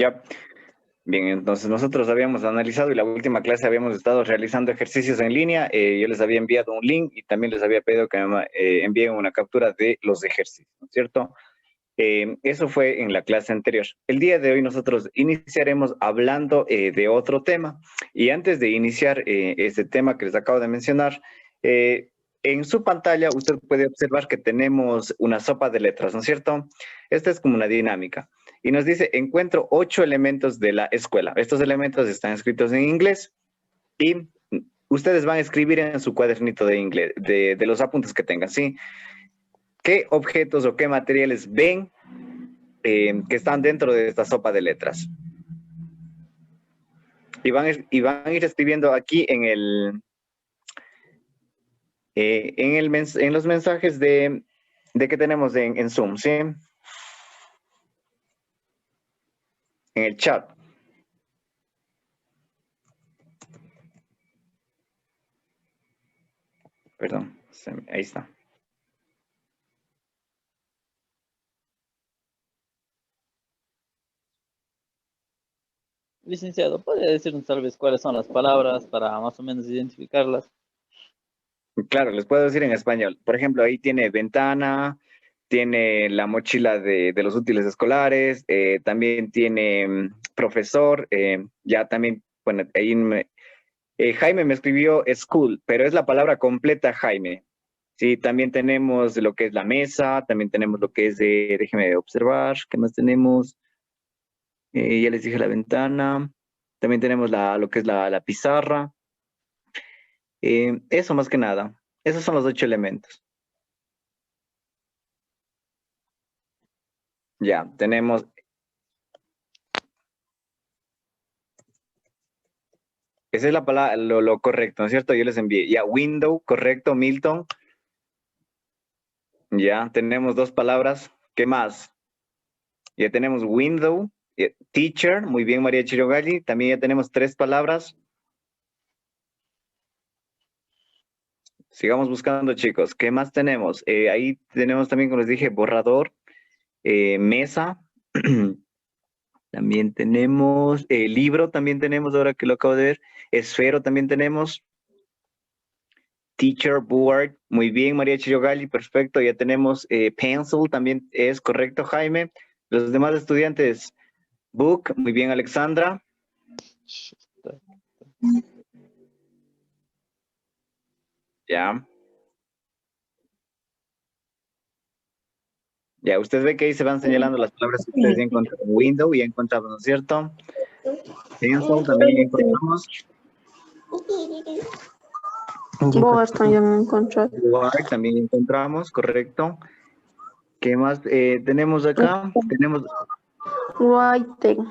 Ya. Bien, entonces nosotros habíamos analizado y la última clase habíamos estado realizando ejercicios en línea. Yo les había enviado un link y también les había pedido que me envíen una captura de los ejercicios, ¿no es cierto? Eso fue en la clase anterior. El día de hoy nosotros iniciaremos hablando de otro tema. Y antes de iniciar este tema que les acabo de mencionar, en su pantalla usted puede observar que tenemos una sopa de letras, ¿no es cierto? Esta es como una dinámica. Y nos dice, encuentro 8 elementos de la escuela. Estos elementos están escritos en inglés y ustedes van a escribir en su cuadernito de inglés, de los apuntes que tengan, ¿sí? ¿Qué objetos o qué materiales ven que están dentro de esta sopa de letras? Y van a ir escribiendo aquí en los mensajes de que tenemos en Zoom, ¿sí? En el chat. Perdón, ahí está. Licenciado, ¿podría decirnos tal vez cuáles son las palabras para más o menos identificarlas? Claro, les puedo decir en español. Por ejemplo, ahí tiene ventana, tiene la mochila de los útiles escolares, también tiene profesor, ya también, bueno, ahí Jaime me escribió school, pero es la palabra completa Jaime. Sí, también tenemos lo que es la mesa, también tenemos lo que es déjeme observar, ¿qué más tenemos? Ya les dije la ventana, también tenemos lo que es la pizarra. Eso más que nada, esos son los 8 elementos. Ya, tenemos. Esa es la palabra, lo correcto, ¿no es cierto? Yo les envié. Ya, window, correcto, Milton. Ya, tenemos 2 palabras. ¿Qué más? Ya tenemos window, teacher, muy bien, María Chirogalli. También ya tenemos 3 palabras. Sigamos buscando, chicos. ¿Qué más tenemos? Ahí tenemos también, como les dije, borrador, mesa. También tenemos libro, también tenemos, ahora que lo acabo de ver. Esfero también tenemos. Teacher, board, muy bien, María Chirogalli, perfecto. Ya tenemos pencil, también es correcto, Jaime. Los demás estudiantes, book, muy bien, Alexandra. Ya. Ya, usted ve que ahí se van señalando las palabras que ustedes ya encontraron. Window, ya encontramos, ¿no es cierto? Pencil, también ya encontramos. Board también encontré. Board, también encontramos, correcto. ¿Qué más tenemos acá? Tenemos. Writing.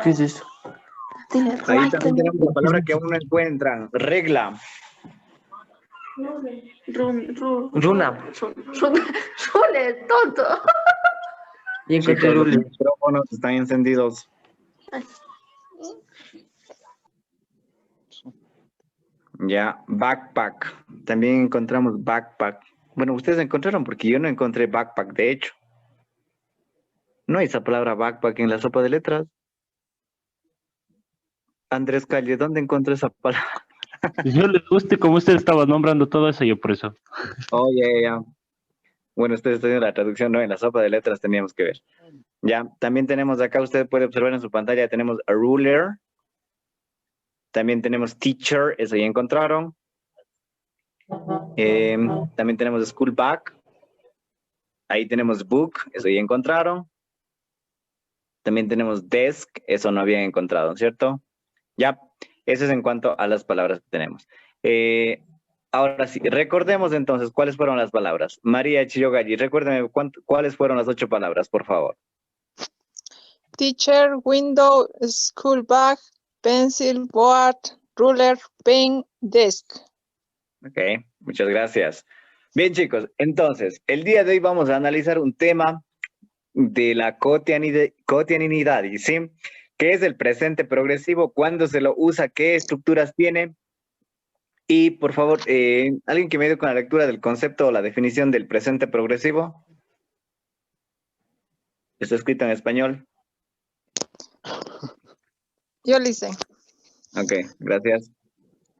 ¿Qué es eso? Ahí también tenemos la palabra que aún no encuentran. Regla. Runa. Rune, tonto. Y encontré Chicos, los rule. micrófonos están encendidos. Ya, backpack. También encontramos backpack. Bueno, ustedes encontraron porque yo no encontré backpack, de hecho. No hay esa palabra backpack en la sopa de letras. Andrés Calle, ¿dónde encontró esa palabra? Yo les guste como usted estaba nombrando todo eso, yo por eso. Oh, ya. Bueno, ustedes están viendo la traducción, ¿no? En la sopa de letras teníamos que ver. Ya, también tenemos acá, usted puede observar en su pantalla, tenemos a ruler. También tenemos teacher, eso ya encontraron. También tenemos school bag. Ahí tenemos book, eso ya encontraron. También tenemos desk, eso no habían encontrado, ¿cierto? Ya, eso es en cuanto a las palabras que tenemos. Ahora sí, recordemos entonces cuáles fueron las palabras. María Chirogalli, recuérdeme cuáles fueron las 8 palabras, por favor. Teacher, window, school bag, pencil, board, ruler, pen, desk. Ok, muchas gracias. Bien, chicos, entonces, el día de hoy vamos a analizar un tema de la cotidianidad, ¿sí? ¿Qué es el presente progresivo? ¿Cuándo se lo usa? ¿Qué estructuras tiene? Y, por favor, alguien que me ayude con la lectura del concepto o la definición del presente progresivo. Está escrito en español. Yo le hice. Ok, gracias.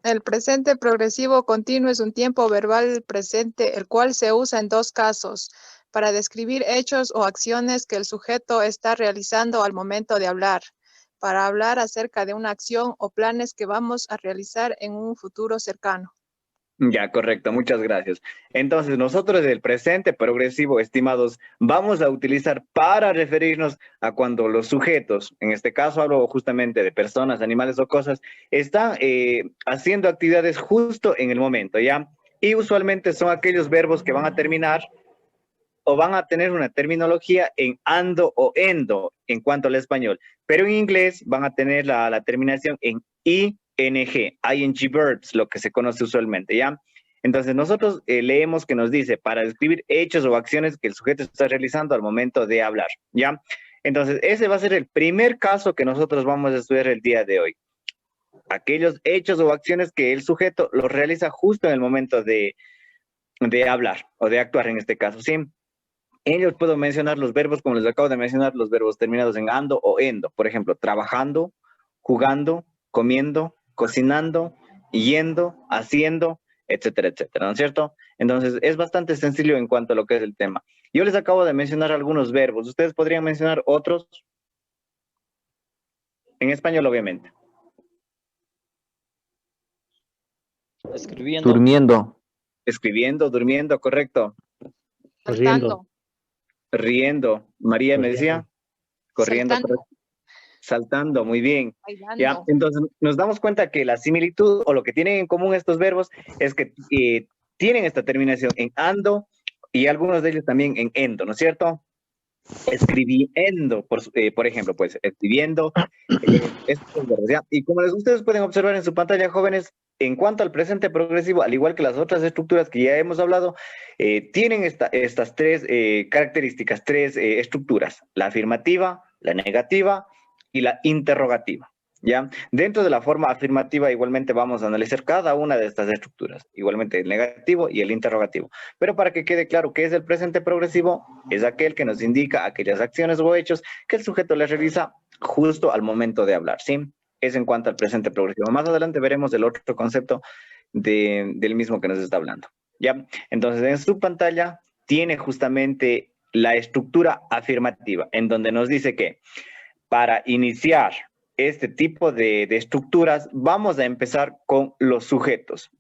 El presente progresivo continuo es un tiempo verbal presente, el cual se usa en dos casos, para describir hechos o acciones que el sujeto está realizando al momento de hablar, para hablar acerca de una acción o planes que vamos a realizar en un futuro cercano. Ya, correcto, muchas gracias. Entonces, nosotros del presente progresivo, estimados, vamos a utilizar para referirnos a cuando los sujetos, en este caso hablo justamente de personas, animales o cosas, están haciendo actividades justo en el momento, ¿ya? Y usualmente son aquellos verbos que van a terminar o van a tener una terminología en ando o endo en cuanto al español, pero en inglés van a tener la terminación en ing, ing verbs, lo que se conoce usualmente, ¿ya? Entonces nosotros leemos que nos dice para describir hechos o acciones que el sujeto está realizando al momento de hablar, ¿ya? Entonces ese va a ser el primer caso que nosotros vamos a estudiar el día de hoy. Aquellos hechos o acciones que el sujeto los realiza justo en el momento de hablar o de actuar en este caso, ¿sí? Ellos puedo mencionar los verbos, como les acabo de mencionar, los verbos terminados en ando o endo. Por ejemplo, trabajando, jugando, comiendo, cocinando, yendo, haciendo, etcétera, etcétera, ¿no es cierto? Entonces, es bastante sencillo en cuanto a lo que es el tema. Yo les acabo de mencionar algunos verbos. ¿Ustedes podrían mencionar otros? En español, obviamente. Escribiendo. Durmiendo. Escribiendo, durmiendo, correcto. Saltando. Riendo. María me decía. Corriendo, Saltando. correcto. Saltando, muy bien. Bailando. ¿Ya? Entonces nos damos cuenta que la similitud o lo que tienen en común estos verbos es que tienen esta terminación en ando y algunos de ellos también en endo, ¿no es cierto? Escribiendo, por ejemplo, pues escribiendo, estos verbos, ¿ya? Y como ustedes pueden observar en su pantalla, jóvenes, en cuanto al presente progresivo, al igual que las otras estructuras que ya hemos hablado, tienen estas tres características, tres estructuras, la afirmativa, la negativa y la interrogativa, ¿ya? Dentro de la forma afirmativa igualmente vamos a analizar cada una de estas estructuras, igualmente el negativo y el interrogativo. Pero para que quede claro qué es el presente progresivo, es aquel que nos indica aquellas acciones o hechos que el sujeto les realiza justo al momento de hablar, ¿sí? Es en cuanto al presente progresivo. Más adelante veremos el otro concepto del mismo que nos está hablando, ¿ya? Entonces, en su pantalla tiene justamente la estructura afirmativa, en donde nos dice que para iniciar este tipo de estructuras, vamos a empezar con los sujetos.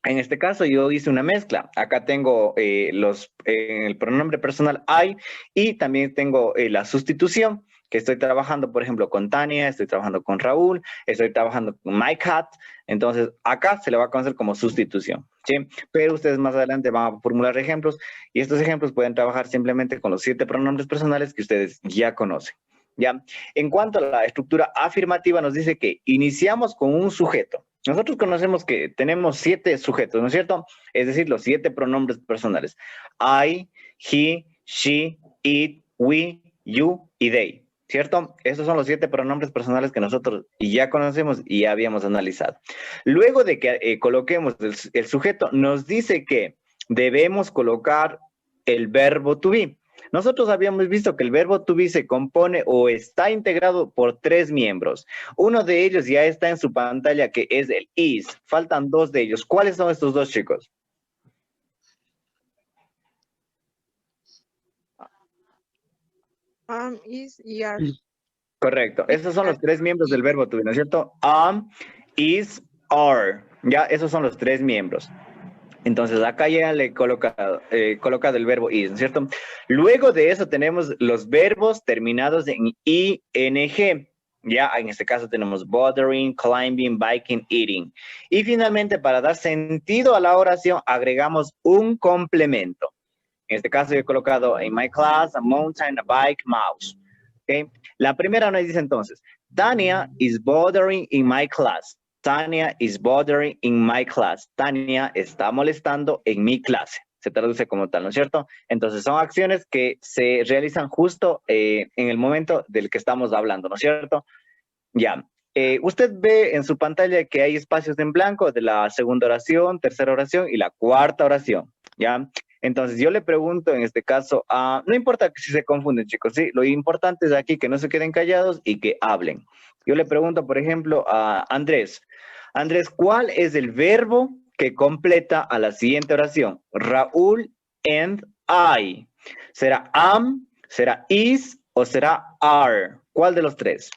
En este caso, yo hice una mezcla. Acá tengo el pronombre personal I y también tengo la sustitución, que estoy trabajando, por ejemplo, con Tania, estoy trabajando con Raúl, estoy trabajando con my cat. Entonces, acá se le va a conocer como sustitución, ¿sí? Pero ustedes más adelante van a formular ejemplos y estos ejemplos pueden trabajar simplemente con los 7 pronombres personales que ustedes ya conocen, ¿ya? En cuanto a la estructura afirmativa, nos dice que iniciamos con un sujeto. Nosotros conocemos que tenemos 7 sujetos, ¿no es cierto? Es decir, los 7 pronombres personales. I, he, she, it, we, you y they, ¿cierto? Estos son los 7 pronombres personales que nosotros ya conocemos y ya habíamos analizado. Luego de que coloquemos el sujeto, nos dice que debemos colocar el verbo to be. Nosotros habíamos visto que el verbo to be se compone o está integrado por 3 miembros. Uno de ellos ya está en su pantalla, que es el is. Faltan 2 de ellos. ¿Cuáles son estos 2, chicos? Is y are. Correcto. Esos son los 3 miembros del verbo to be, ¿no es cierto? Is, are. Ya, esos son los 3 miembros. Entonces, acá ya le he colocado el verbo is, ¿no es cierto? Luego de eso tenemos los verbos terminados en ing. Ya, en este caso tenemos bothering, climbing, biking, eating. Y finalmente, para dar sentido a la oración, agregamos un complemento. En este caso, yo he colocado in my class, a mountain, a bike, mouse. ¿Okay? La primera nos dice entonces, Tania is bothering in my class. Tania is bothering in my class. Tania está molestando en mi clase. Se traduce como tal, ¿no es cierto? Entonces son acciones que se realizan justo en el momento del que estamos hablando, ¿no es cierto? Ya. Usted ve en su pantalla que hay espacios en blanco de la segunda oración, tercera oración y la cuarta oración, ¿ya? Entonces yo le pregunto en este caso no importa que si se confunden, chicos, ¿sí? Lo importante es aquí que no se queden callados y que hablen. Yo le pregunto, por ejemplo, a Andrés. Andrés, ¿cuál es el verbo que completa a la siguiente oración? Raúl and I. ¿Será am, será is o será are? ¿Cuál de los tres?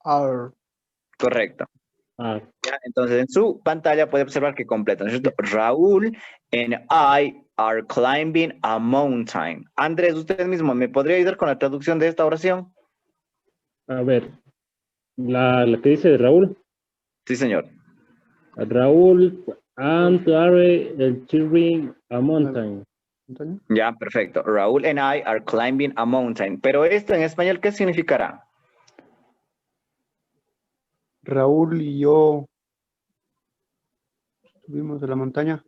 Are. Correcto. Ah, ¿Ya? Entonces en su pantalla puede observar que completa, ¿no es cierto? Raúl and I are climbing a mountain. Andrés, usted mismo, ¿me podría ayudar con la traducción de esta oración? a ver, la que dice de Raúl. Sí, señor. Raúl and Are el children a mountain. ¿Antonio? Ya, perfecto. Raúl and I are climbing a mountain. Pero esto en español, ¿qué significará? Raúl y yo subimos a la montaña.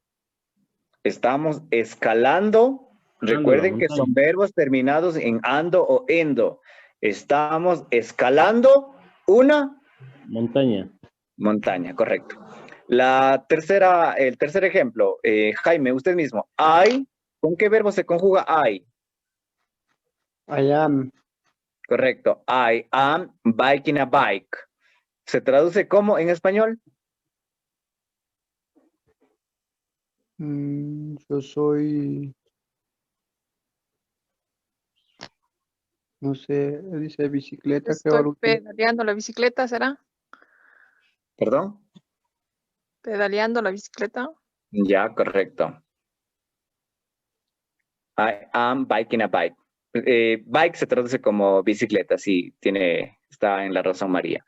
Estamos escalando. Recuerden que son verbos terminados en ando o endo. Estamos escalando una Montaña. montaña, correcto. El tercer ejemplo, Jaime, usted mismo. I, ¿con qué verbo se conjuga I? I am. Correcto. I am biking a bike. ¿Se traduce como en español? Yo soy, no sé, dice bicicleta, creo. Estoy Algo así. pedaleando la bicicleta, ¿será? ¿Perdón? Pedaleando la bicicleta. Ya, correcto. I am biking a bike. Bike se traduce como bicicleta, sí, está en la razón María.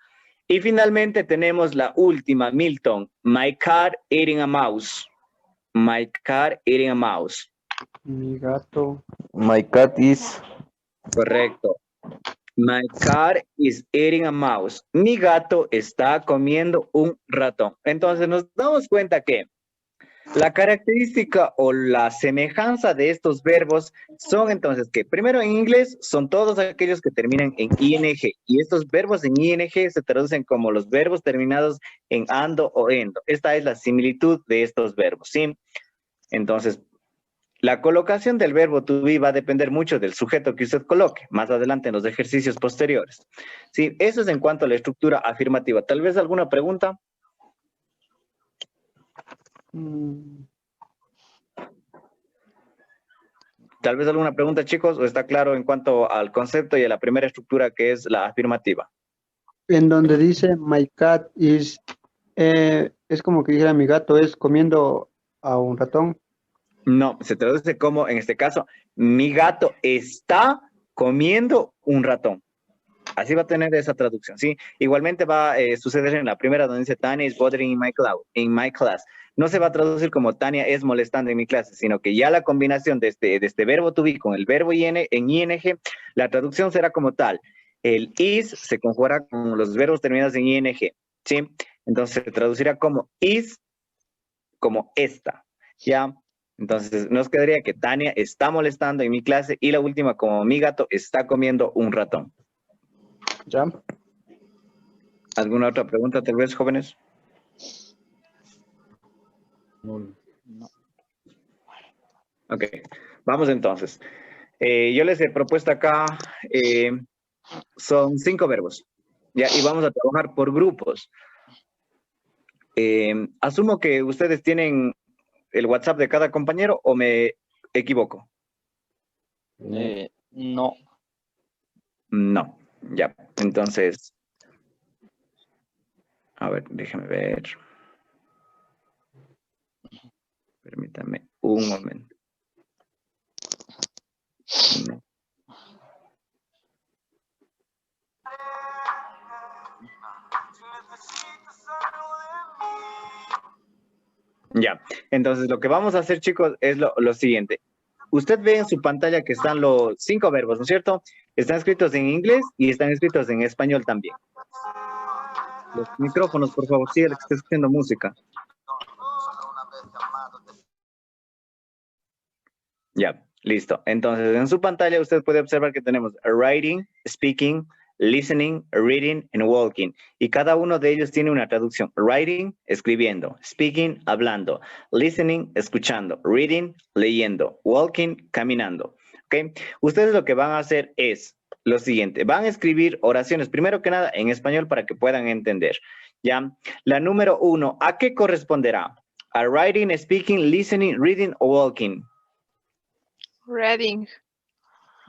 Y finalmente tenemos la última, Milton. My cat eating a mouse. My cat eating a mouse. Mi gato. My cat is. Correcto. My cat is eating a mouse. Mi gato está comiendo un ratón. Entonces nos damos cuenta que la característica o la semejanza de estos verbos son entonces que primero en inglés son todos aquellos que terminan en ing y estos verbos en ing se traducen como los verbos terminados en ando o endo. Esta es la similitud de estos verbos, ¿sí? Entonces, la colocación del verbo to be va a depender mucho del sujeto que usted coloque más adelante en los ejercicios posteriores. Sí, eso es en cuanto a la estructura afirmativa. ¿Tal vez alguna pregunta? ¿Tal vez alguna pregunta, chicos? ¿O está claro en cuanto al concepto y a la primera estructura que es la afirmativa? En donde dice my cat is, es como que dijera mi gato es comiendo a un ratón. No, se traduce como, en este caso, mi gato está comiendo un ratón. Así va a tener esa traducción, ¿sí? Igualmente va a suceder en la primera donde dice Tania is bothering in my class. No se va a traducir como Tania es molestando en mi clase, sino que ya la combinación de este verbo to be con el verbo en ing, la traducción será como tal. El is se conjugará con los verbos terminados en ing, ¿sí? Entonces se traducirá como is, como esta, ¿ya? Entonces nos quedaría que Tania está molestando en mi clase y la última como mi gato está comiendo un ratón. ¿Ya? ¿Alguna otra pregunta tal vez, jóvenes? No. Ok, vamos entonces. Yo les he propuesto acá, son 5 verbos, ¿ya? Y vamos a trabajar por grupos. Asumo que ustedes tienen el WhatsApp de cada compañero o me equivoco. No. No, ya. Entonces, a ver, déjame ver. Permítame un momento. No. Ya, entonces lo que vamos a hacer, chicos, es lo siguiente. Usted ve en su pantalla que están los 5 verbos, ¿no es cierto? Están escritos en inglés y están escritos en español también. Los micrófonos, por favor, sí, el que esté escuchando música. Ya, listo. Entonces, en su pantalla usted puede observar que tenemos writing, speaking, listening, reading, and walking. Y cada uno de ellos tiene una traducción. Writing, escribiendo. Speaking, hablando. Listening, escuchando. Reading, leyendo. Walking, caminando. ¿Ok? Ustedes lo que van a hacer es lo siguiente. Van a escribir oraciones, primero que nada, en español para que puedan entender. ¿Ya? La número 1, ¿a qué corresponderá? ¿A writing, speaking, listening, reading o walking? Reading.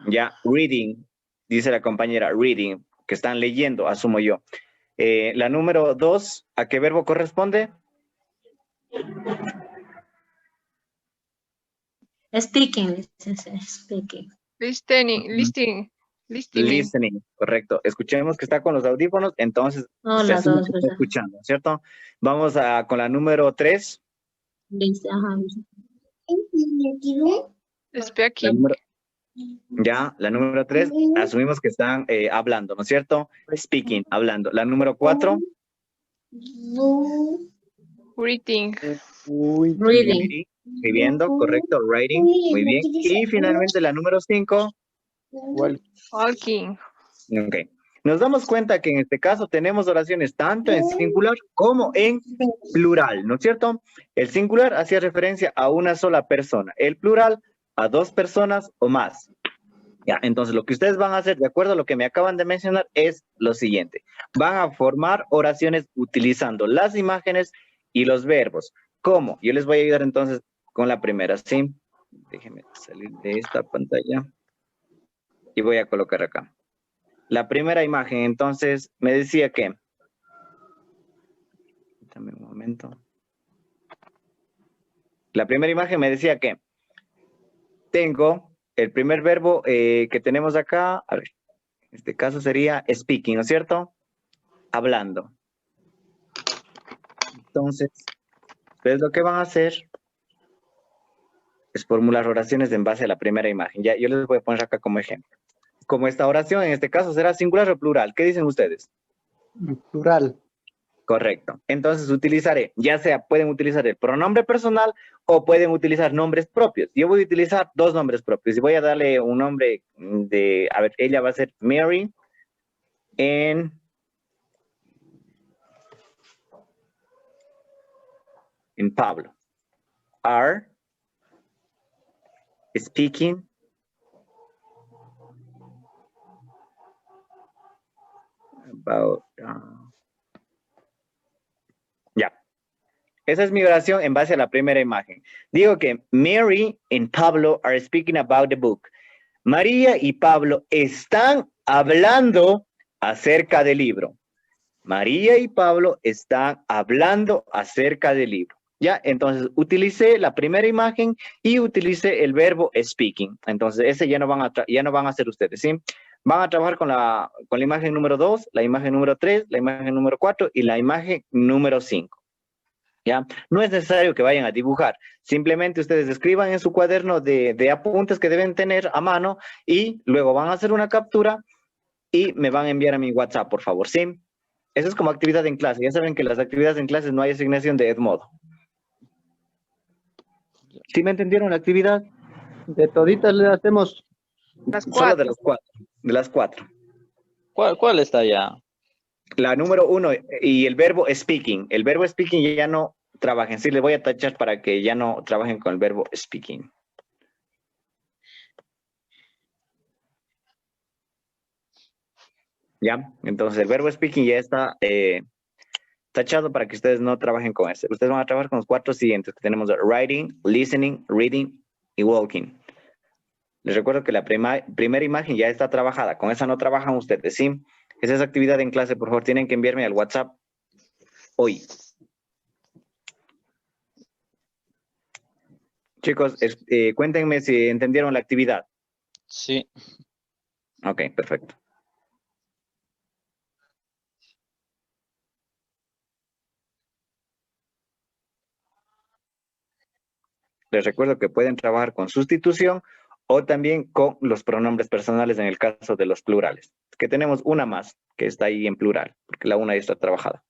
Ya, reading, dice la compañera, reading, que están leyendo, asumo yo. La número 2, ¿a qué verbo corresponde? Speaking, speaking. Listening. Listening, correcto. Escuchemos que está con los audífonos, entonces No, se la asume dos, que está ¿verdad? escuchando, ¿cierto? Vamos con la número 3. Ajá. Speaking. La número 3, asumimos que están hablando, ¿no es cierto? Speaking, hablando. La número 4. Reading. Reading. Escribiendo, correcto, writing, muy bien. Y finalmente la número 5. Walking. Ok. Nos damos cuenta que en este caso tenemos oraciones tanto en singular como en plural, ¿no es cierto? El singular hacía referencia a una sola persona, el plural a 2 personas o más. Ya, entonces lo que ustedes van a hacer, de acuerdo a lo que me acaban de mencionar, es lo siguiente. Van a formar oraciones utilizando las imágenes y los verbos. ¿Cómo? Yo les voy a ayudar entonces con la primera, ¿sí? Déjenme salir de esta pantalla y voy a colocar acá. La primera imagen, entonces, me decía que... Dame un momento. La primera imagen me decía que tengo el primer verbo que tenemos acá, a ver, en este caso sería speaking, ¿no es cierto? Hablando. Entonces, ustedes lo que van a hacer es formular oraciones en base a la primera imagen. Ya, yo les voy a poner acá como ejemplo. Como esta oración, en este caso, será singular o plural. ¿Qué dicen ustedes? Plural. Correcto. Entonces utilizaré, ya sea pueden utilizar el pronombre personal o pueden utilizar nombres propios. Yo voy a utilizar 2 nombres propios y voy a darle un nombre de, a ver, ella va a ser Mary en Pablo. Are speaking about... ya. Esa es mi oración en base a la primera imagen. Digo que Mary and Pablo are speaking about the book. María y Pablo están hablando acerca del libro. María y Pablo están hablando acerca del libro. Ya, entonces utilicé la primera imagen y utilicé el verbo speaking. Entonces ese ya no van a hacer ustedes, ¿sí? Van a trabajar con la imagen número 2, la imagen número 3, la imagen número 4 y la imagen número 5. ¿Ya? No es necesario que vayan a dibujar, simplemente ustedes escriban en su cuaderno de apuntes que deben tener a mano y luego van a hacer una captura y me van a enviar a mi WhatsApp, por favor, ¿sí? Eso es como actividad en clase, ya saben que las actividades en clases no hay asignación de Edmodo. ¿Sí me entendieron la actividad? De toditas le hacemos. Las Solo de 4. las 4. ¿Cuál está ya? La número 1 y el verbo speaking. El verbo speaking ya no trabajen. Sí, les voy a tachar para que ya no trabajen con el verbo speaking. ¿Ya? Entonces el verbo speaking ya está tachado para que ustedes no trabajen con ese. Ustedes van a trabajar con los 4 siguientes que tenemos: writing, listening, reading y walking. Les recuerdo que la primera imagen ya está trabajada. Con esa no trabajan ustedes, ¿sí? Esa es actividad en clase, por favor, tienen que enviarme al WhatsApp hoy. Chicos, cuéntenme si entendieron la actividad. Sí. Ok, perfecto. Les recuerdo que pueden trabajar con sustitución o también con los pronombres personales en el caso de los plurales. Que tenemos una más que está ahí en plural, porque la una ya está trabajada.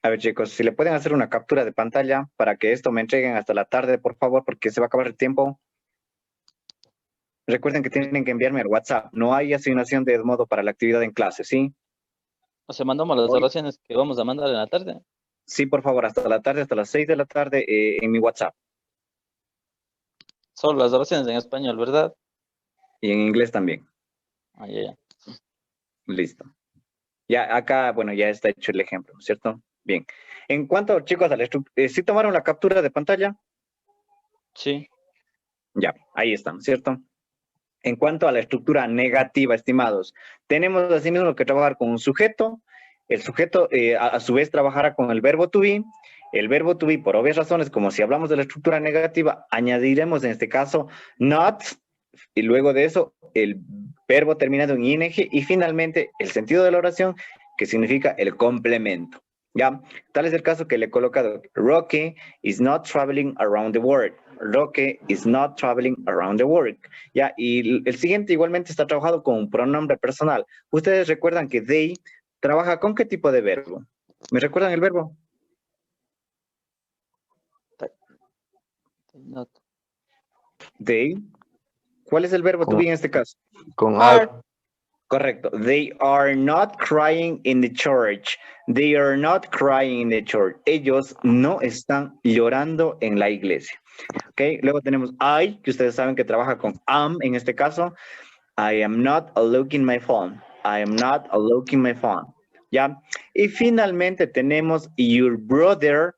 A ver, chicos, si le pueden hacer una captura de pantalla para que esto me entreguen hasta la tarde, por favor, porque se va a acabar el tiempo. Recuerden que tienen que enviarme al WhatsApp. No hay asignación de Edmodo para la actividad en clase, ¿sí? O sea, mandamos las Hoy. oraciones que vamos a mandar en la tarde. Sí, por favor, hasta la tarde, hasta las 6 de la tarde en mi WhatsApp. Solo las oraciones en español, ¿verdad? Y en inglés también. Ah, ya. Listo. Ya acá, bueno, ya está hecho el ejemplo, ¿no es cierto? Bien. En cuanto, chicos, a la estructura, ¿sí tomaron la captura de pantalla? Sí. Ya, ahí está, ¿no es cierto? En cuanto a la estructura negativa, estimados, tenemos asimismo que trabajar con un sujeto. El sujeto, a su vez, trabajará con el verbo to be. El verbo to be, por obvias razones, como si hablamos de la estructura negativa, añadiremos en este caso not, y luego de eso, el verbo terminado en ing, y finalmente el sentido de la oración, que significa el complemento. ¿Ya? Tal es el caso que le he colocado. Rocky is not traveling around the world. Roque is not traveling around the world. Ya, y el siguiente igualmente está trabajado con un pronombre personal. Ustedes recuerdan que they trabaja con qué tipo de verbo. ¿Me recuerdan el verbo? Not. They. ¿Cuál es el verbo to be en este caso? Con Are. Correcto. They are not crying in the church. They are not crying in the church. Ellos no están llorando en la iglesia. ¿Ok? Luego tenemos I, que ustedes saben que trabaja con am en este caso. I am not looking my phone. I am not looking my phone. ¿Ya? Y finalmente tenemos your brother.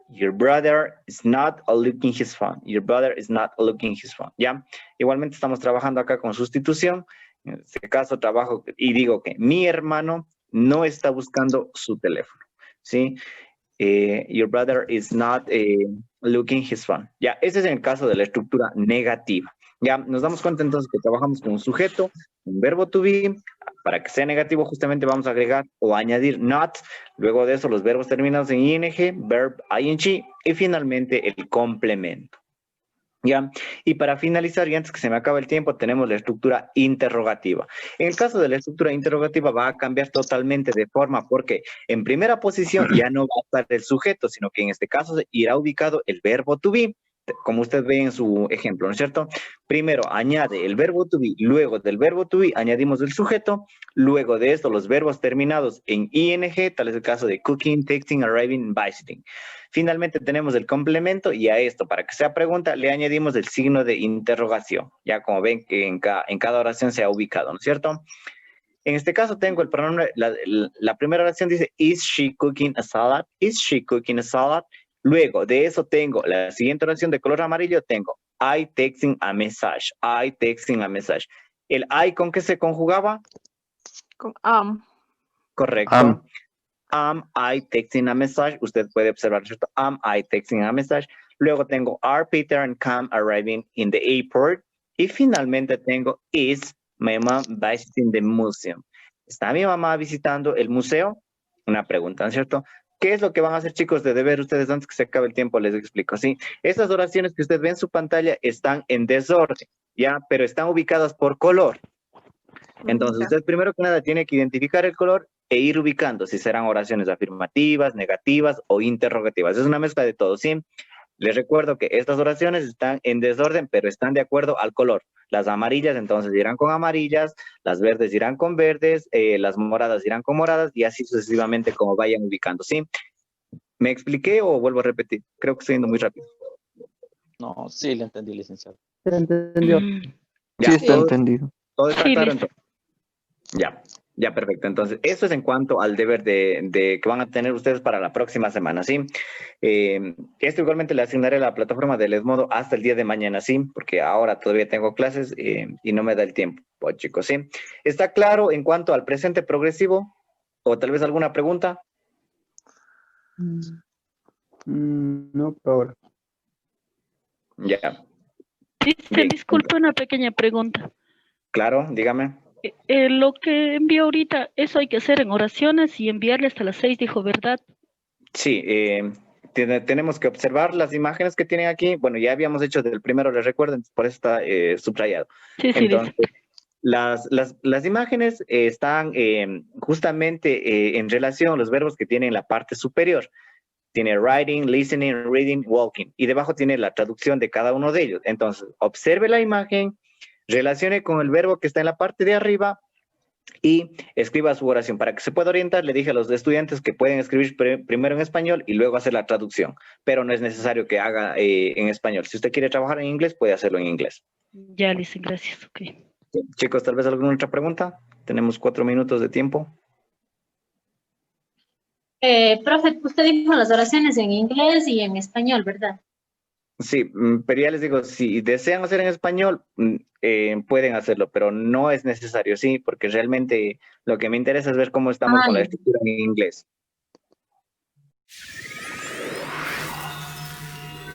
Your brother is not looking his phone. Your brother is not looking his phone. ¿Ya? Igualmente estamos trabajando acá con sustitución. En este caso trabajo y digo que mi hermano no está buscando su teléfono. ¿Sí? Your brother is not looking his phone. Ya, ese es el caso de la estructura negativa. Ya, nos damos cuenta entonces que trabajamos con un sujeto, un verbo to be. Para que sea negativo justamente vamos a agregar o añadir not. Luego de eso los verbos terminados en ing, verb ing y finalmente el complemento. ¿Ya? Y para finalizar, y antes que se me acabe el tiempo, tenemos la estructura interrogativa. En el caso de la estructura interrogativa va a cambiar totalmente de forma porque en primera posición ya no va a estar el sujeto, sino que en este caso irá ubicado el verbo to be, como usted ve en su ejemplo, ¿no es cierto? Primero añade el verbo to be, luego del verbo to be añadimos el sujeto, luego de esto los verbos terminados en ing, tal es el caso de cooking, texting, arriving, visiting. Finalmente tenemos el complemento y a esto, para que sea pregunta, le añadimos el signo de interrogación. Ya como ven que en cada oración se ha ubicado, ¿no es cierto? En este caso tengo el pronombre, la primera oración dice, is she cooking a salad? Is she cooking a salad? Luego de eso tengo la siguiente oración de color amarillo, tengo I texting a message. I texting a message. ¿El I con qué se conjugaba? Con am. Correcto. Am I texting a message? Usted puede observar, ¿cierto? Am I texting a message? Luego tengo are Peter and Cam arriving in the airport? Y finalmente tengo is my mom visiting the museum? ¿Está mi mamá visitando el museo? Una pregunta, ¿cierto? ¿Qué es lo que van a hacer, chicos, de deber ustedes antes que se acabe el tiempo? Les explico, ¿sí? Estas oraciones que usted ve en su pantalla están en desorden, ¿ya? Pero están ubicadas por color. Entonces, usted primero que nada tiene que identificar el color e ir ubicando si serán oraciones afirmativas, negativas o interrogativas. Es una mezcla de todo, ¿sí? Les recuerdo que estas oraciones están en desorden, pero están de acuerdo al color. Las amarillas entonces irán con amarillas, las verdes irán con verdes, las moradas irán con moradas y así sucesivamente como vayan ubicando, ¿sí? ¿Me expliqué o vuelvo a repetir? Creo que estoy yendo muy rápido. No, sí, le entendí, licenciado. ¿Se entendió? Ya, Sí, está entendido. todo está Sí, claro listo. entonces. Ya, perfecto. Entonces, eso es en cuanto al deber de que van a tener ustedes para la próxima semana, ¿sí? Esto igualmente le asignaré a la plataforma de Edmodo hasta el día de mañana, ¿sí? Porque ahora todavía tengo clases y no me da el tiempo, pues, chicos, ¿sí? ¿Está claro en cuanto al presente progresivo? ¿O tal vez alguna pregunta? No, por ahora. Ya, Dice, bien. disculpe, una pequeña pregunta. Claro, dígame. Lo que envió ahorita, eso hay que hacer en oraciones y enviarle hasta las 6, dijo, ¿verdad? Sí, tenemos que observar las imágenes que tienen aquí. Bueno, ya habíamos hecho del primero, les recuerdo, por eso está subrayado. Sí, sí, Entonces, las imágenes están justamente en relación a los verbos que tienen la parte superior. Tiene writing, listening, reading, walking. Y debajo tiene la traducción de cada uno de ellos. Entonces, observe la imagen, relacione con el verbo que está en la parte de arriba y escriba su oración. Para que se pueda orientar, le dije a los estudiantes que pueden escribir primero en español y luego hacer la traducción. Pero no es necesario que haga en español. Si usted quiere trabajar en inglés, puede hacerlo en inglés. Ya, Lice, gracias. Okay. Chicos, tal vez alguna otra pregunta. Tenemos 4 minutos de tiempo. Profe, usted dijo las oraciones en inglés y en español, ¿verdad? Sí, pero ya les digo, si desean hacer en español, pueden hacerlo, pero no es necesario, sí, porque realmente lo que me interesa es ver cómo estamos con la Ay. estructura en inglés.